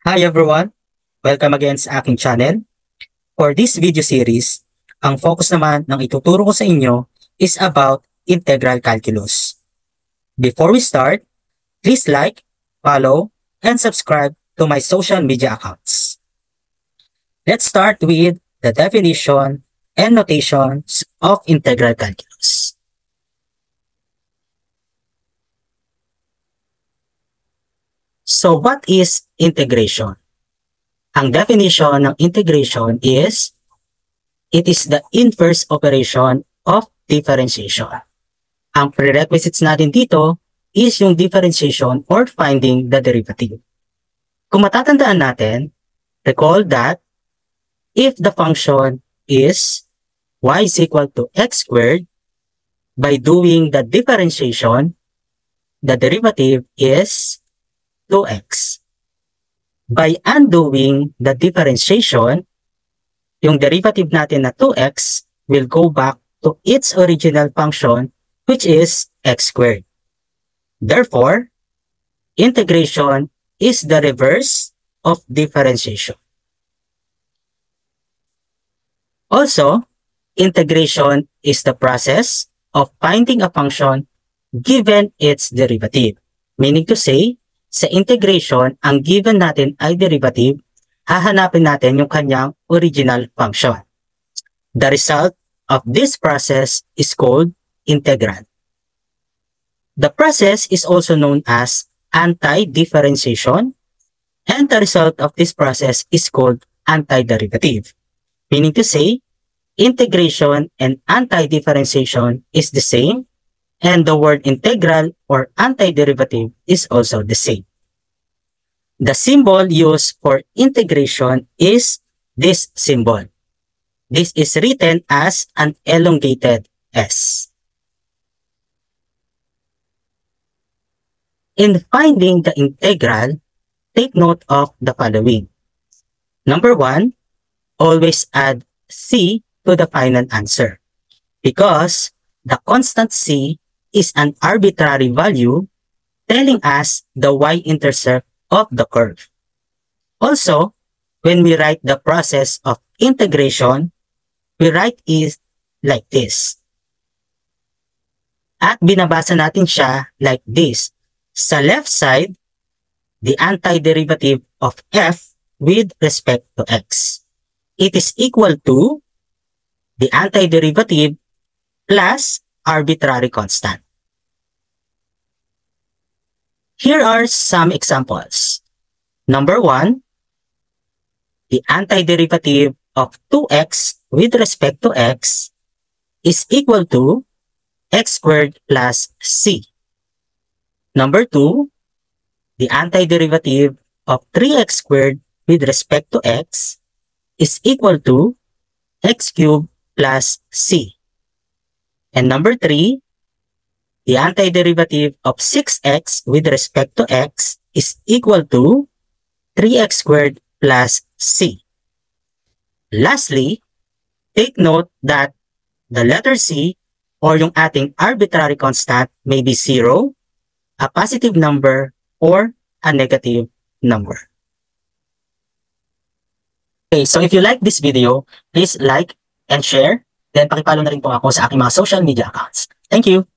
Hi everyone! Welcome again sa aking channel. For this video series, ang focus naman ng ituturo ko sa inyo is about integral calculus. Before we start, please like, follow, and subscribe to my social media accounts. Let's start with the definition and notations of integral calculus. So what is integration? Ang definition ng integration is, it is the inverse operation of differentiation. Ang prerequisites natin dito is yung differentiation or finding the derivative. Kung matatandaan natin, recall that if the function is y is equal to x squared, by doing the differentiation, the derivative is 2x. By undoing the differentiation, yung derivative natin na 2x will go back to its original function, which is x squared. Therefore, integration is the reverse of differentiation. Also, integration is the process of finding a function given its derivative. Meaning to say, sa integration, ang given natin ay derivative, hahanapin natin yung kanyang original function. The result of this process is called integral. The process is also known as anti-differentiation, and the result of this process is called antiderivative. Meaning to say, integration and antidifferentiation is the same, and the word integral or antiderivative is also the same. The symbol used for integration is this symbol. This is written as an elongated S. In finding the integral, take note of the following. Number 1, always add C to the final answer, because the constant C is an arbitrary value telling us the y-intercept of the curve. Also, when we write the process of integration, we write it like this. At binabasa natin siya like this. Sa left side, the antiderivative of f with respect to x. It is equal to the antiderivative plus arbitrary constant. Here are some examples. Number 1, the antiderivative of 2x with respect to x is equal to x squared plus c. Number 2, the antiderivative of 3x squared with respect to x is equal to x cubed plus c. And number 3, the antiderivative of 6x with respect to x is equal to 3x squared plus c. Lastly, take note that the letter c or yung ating arbitrary constant may be 0, a positive number, or a negative number. Okay, so if you like this video, please like and share. Then pakipollow na rin po ako sa aking mga social media accounts. Thank you!